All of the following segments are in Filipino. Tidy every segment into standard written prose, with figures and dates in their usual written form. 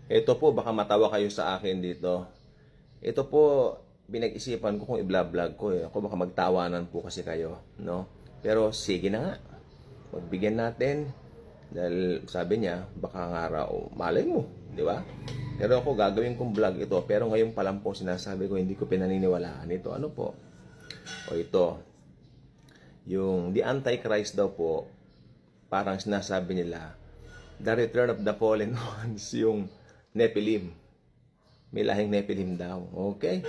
Ito po, baka matawa kayo sa akin dito. Ito po, pinag-isipan ko kung i-vlog ko eh. Ako baka magtawanan po kasi kayo, no? Pero sige na nga. Magbigyan natin. Dahil sabi niya, baka nga raw, malay mo, di ba? Pero ako gagawin kong vlog ito. Pero ngayon pa lang po sinasabi ko, hindi ko pinaniniwalaan ito. Ano po? O ito. Yung the Antichrist daw po, parang sinasabi nila, the return of the fallen ones, yung Nephilim. May lahing Nephilim daw. Okay?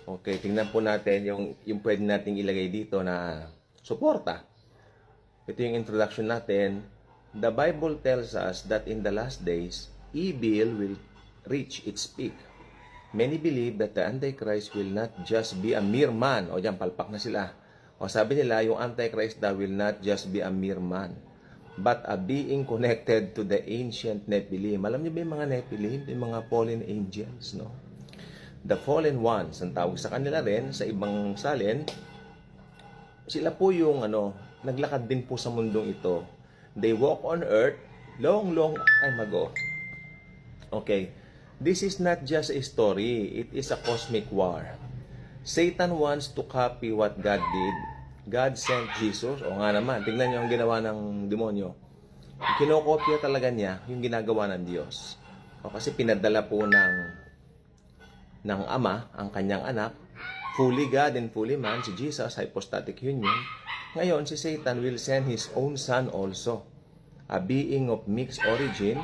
Okay, tingnan po natin yung pwede nating ilagay dito na suporta. Ito yung introduction natin. The Bible tells us that in the last days, evil will reach its peak. Many believe that the Antichrist will not just be a mere man. O dyan, palpak na sila. O sabi nila, yung Antichrist daw will not just be a mere man, but a being connected to the ancient Nephilim. Alam niyo ba yung mga Nephilim? Yung mga fallen angels, no? The fallen ones, ang tawag sa kanila rin, sa ibang salin, sila po yung, naglakad din po sa mundong ito. They walk on earth long time ago. Okay. This is not just a story. It is a cosmic war. Satan wants to copy what God did. God sent Jesus. O nga naman, tingnan niyo ang ginawa ng demonyo. Kinokopya talaga niya yung ginagawa ng Diyos. O kasi pinadala po ng Ama ang kanyang anak, fully God and fully man, si Jesus, hypostatic union. Ngayon, si Satan will send his own son also, a being of mixed origin,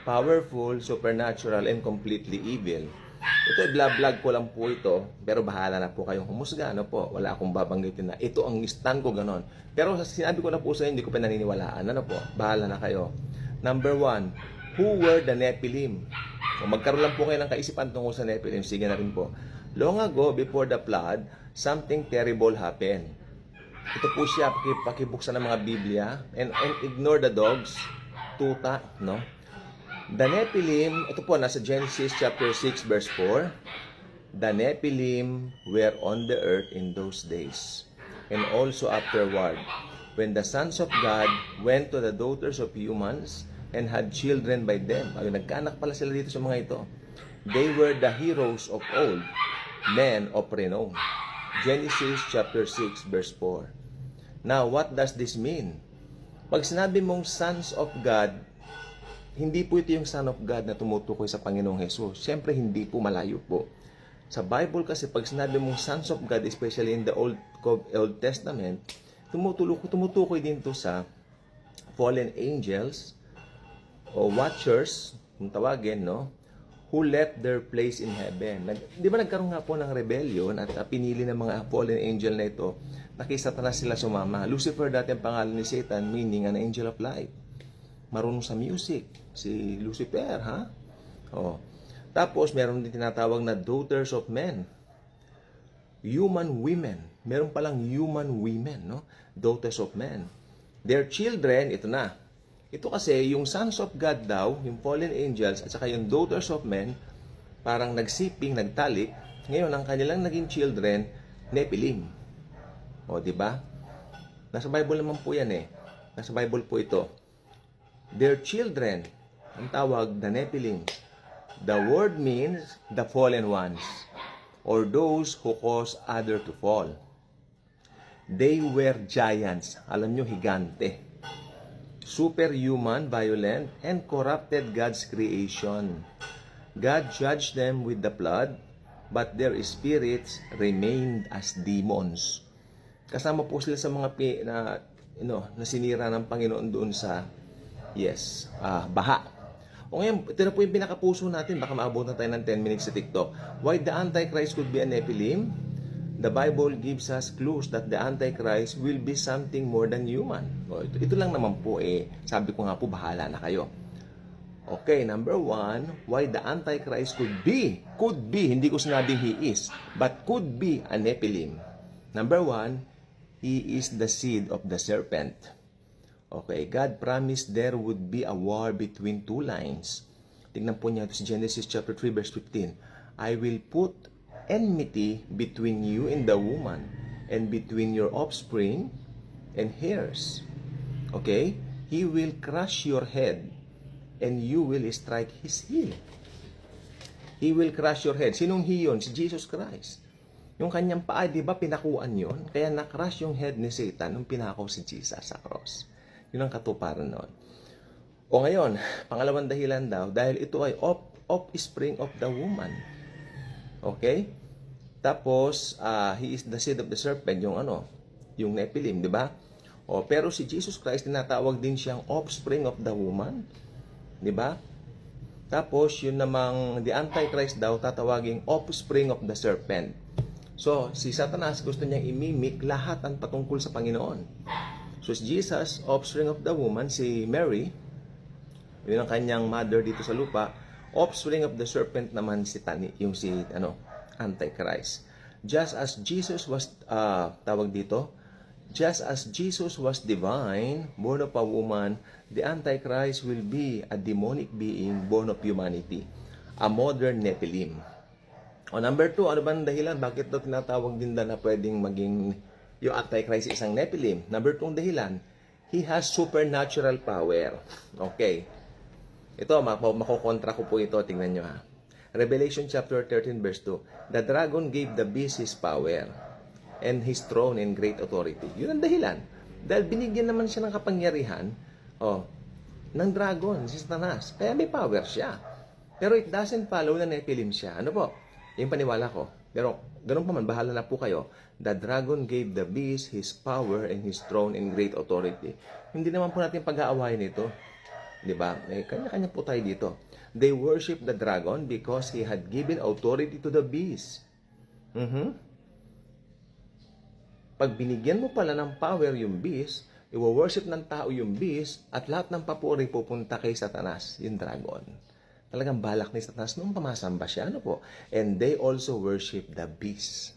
powerful, supernatural, and completely evil. Ito, vlog ko lang po ito, pero bahala na po kayong humusga, ano po. Wala akong babanggitin na ito ang stand ko, ganon. Pero sinabi ko na po sa inyo, hindi ko pinaniniwalaan, ano po. Bahala na kayo. Number 1, who were the Nephilim? Kung magkaroon lang po kayo ng kaisipan tungkol sa Nephilim, sige na rin po. Long ago, before the flood, something terrible happened. Ito po siya, pakibuksan ng mga Biblia, and ignore the dogs, tuta, no? The Nephilim, ito po, nasa Genesis chapter 6, verse 4. The Nephilim were on the earth in those days, and also afterward, when the sons of God went to the daughters of humans, and had children by them. Ay, nagkaanak pala sila dito sa mga ito. They were the heroes of old, men of renown. Genesis chapter 6, verse 4. Now, what does this mean? Pag sinabi mong sons of God, hindi po ito yung Son of God na tumutukoy sa Panginoong Hesus. Siyempre, hindi po, malayo po. Sa Bible kasi, pag sinabi mong sons of God, especially in the Old Testament, tumutukoy din to sa fallen angels o watchers, kung tawagin, no? Who left their place in heaven. Di ba nagkaroon nga po ng rebellion at pinili ng mga fallen angel na ito, nakisatanas sila sumama. Lucifer dati ang pangalan ni Satan, meaning an angel of light. Marunong sa music, si Lucifer, ha? Oh. Tapos, meron din tinatawag na daughters of men. Human women. Meron palang human women, no? Daughters of men. Their children, ito na. Ito kasi, yung sons of God daw, yung fallen angels, at saka yung daughters of men, parang nagsiping, nagtalik. Ngayon, ang kanilang naging children, Nephilim. O, di ba? Nasa Bible naman po yan eh. Nasa Bible po ito. Their children, ang tawag, the Nephilim. The word means the fallen ones, or those who cause other to fall. They were giants. Alam nyo, higante. Superhuman, violent, and corrupted God's creation. God judged them with the flood, but their spirits remained as demons. Kasama po sila sa mga na sinira ng Panginoon doon sa baha. O ngayon, ito na po yung pinakapuso natin. Baka maabot na tayo ng 10 minutes sa TikTok. Why the Antichrist could be a Nephilim? The Bible gives us clues that the Antichrist will be something more than human. O, ito lang naman po sabi ko nga po, bahala na kayo. Okay, number 1, why the Antichrist could be, hindi ko sinabing he is, but could be a Nephilim. Number 1, he is the seed of the serpent. Okay, God promised there would be a war between two lines. Tingnan po niya ito sa Genesis chapter 3 verse 15. I will put enmity between you and the woman, and between your offspring and hers. Okay? He will crush your head, and you will strike his heel. He will crush your head. Sinong he yun? Si Jesus Christ. Yung kanyang paa, di ba pinakuan yon? Kaya na-crush yung head ni Satan nung pinakaw si Jesus sa cross. Yun ang katuparan noon. O ngayon, pangalawang dahilan daw, dahil ito ay offspring of the woman. Okay? Tapos, he is the seed of the serpent, yung Nephilim, di ba? Pero si Jesus Christ, tinatawag din siyang offspring of the woman. Di ba? Tapos, yun namang the Antichrist daw, tatawaging offspring of the serpent. So, si Satanas gusto niyang imimik lahat ang patungkol sa Panginoon. So, si Jesus, offspring of the woman, si Mary, yun ang kanyang mother dito sa lupa, offspring of the serpent naman si Antichrist. Just as Jesus was, just as Jesus was divine, born of a woman, the Antichrist will be a demonic being born of humanity, a modern Nephilim. Number 2, ano ba ang dahilan? Bakit daw tinatawag din na pwedeng maging yung Antichrist isang Nephilim? Number 2 dahilan, he has supernatural power. Okay. Ito, makukontra ko po ito. Tingnan nyo ha. Revelation chapter 13 verse 2. The dragon gave the beast his power and his throne and great authority. Yun ang dahilan. Dahil binigyan naman siya ng kapangyarihan ng dragon, si Satanas. Kaya may power siya. Pero it doesn't follow na Nephilim siya. Ano po? Yung paniwala ko. Pero ganun pa man, bahala na po kayo. The dragon gave the beast his power and his throne and great authority. Hindi naman po natin pag-aawayin ito. Diba? Kanya-kanya po tayo dito. They worship the dragon because he had given authority to the beast. Pag binigyan mo pala ng power yung beast, i-worship ng tao yung beast, at lahat ng papuri pupunta kay Satanas, yung dragon. Talagang balak ni Satanas nung pamasamba siya. Ano po? And they also worship the beast.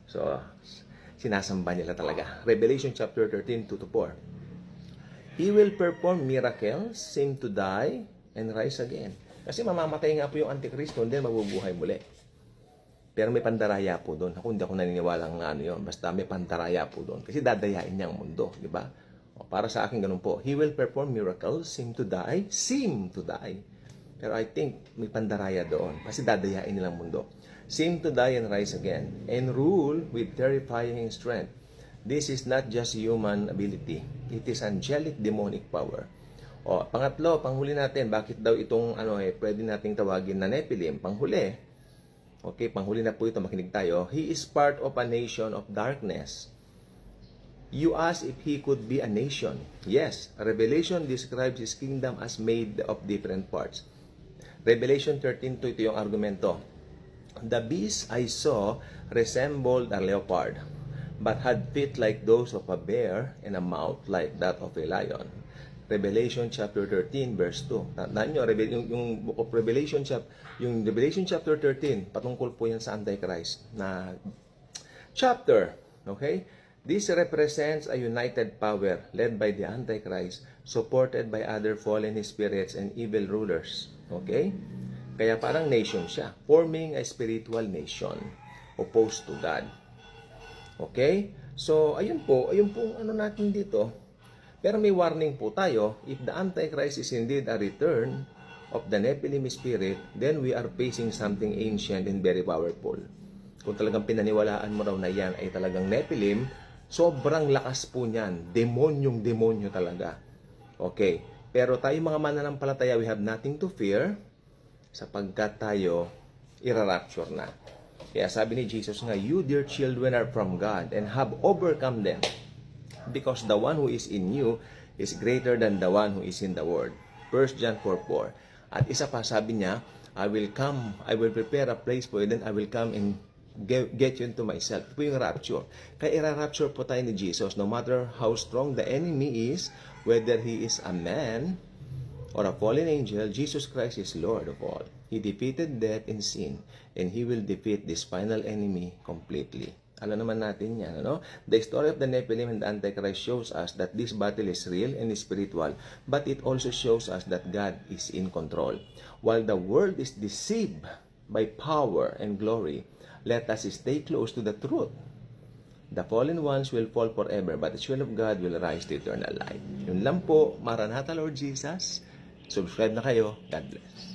So, sinasamba nila talaga. Revelation chapter 13, 2-4. He will perform miracles, seem to die, and rise again. Kasi mamamatay nga po yung Antikristo, and then mabubuhay muli. Pero may pandaraya po doon. Ako hindi ako naniniwala ng yun. Basta may pandaraya po doon. Kasi dadayain niya ang mundo. Di ba? Para sa akin ganun po. He will perform miracles, seem to die. Pero I think may pandaraya doon. Kasi dadayain nilang mundo. Seem to die and rise again. And rule with terrifying strength. This is not just human ability. It is angelic demonic power. Pangatlo, panghuli natin. Bakit daw itong pwede nating tawagin na Nephilim? Panghuli. Okay, panghuli na po ito, makinig tayo. He is part of a nation of darkness. You ask if he could be a nation. Yes, Revelation describes his kingdom as made of different parts. Revelation 13:2, ito yung argumento. The beast I saw resembled a leopard, but had feet like those of a bear and a mouth like that of a lion. Revelation chapter 13 verse 2. Tandaan nyo, yung book of Revelation chapter 13, patungkol po yan sa Antichrist na chapter. Okay? This represents a united power led by the Antichrist, supported by other fallen spirits and evil rulers. Okay? Kaya parang nation siya, forming a spiritual nation opposed to God. Okay? So, ayun po natin dito. Pero may warning po tayo, if the Antichrist is indeed a return of the Nephilim spirit, then we are facing something ancient and very powerful. Kung talagang pinaniwalaan mo raw na yan ay talagang Nephilim, sobrang lakas po niyan. Demonyong-demonyo talaga. Okay. Pero tayo mga mananampalataya, we have nothing to fear sapagkat tayo irarapture na. Kaya sabi ni Jesus nga, you dear children are from God and have overcome them. Because the one who is in you is greater than the one who is in the world. 1 John 4:4. At isa pa, sabi niya, I will prepare a place for you, then I will come and get you into myself. Ito yung rapture. Kaya ira-rapture po tayo ni Jesus, no matter how strong the enemy is, whether he is a man or a fallen angel, Jesus Christ is Lord of all. He defeated death and sin, and He will defeat this final enemy completely. Alam naman natin yan, ano? The story of the Nephilim and the Antichrist shows us that this battle is real and spiritual, but it also shows us that God is in control. While the world is deceived by power and glory, let us stay close to the truth. The fallen ones will fall forever, but the children of God will rise to eternal life. Yun lang po. Maranatha, Lord Jesus. Subscribe na kayo. God bless.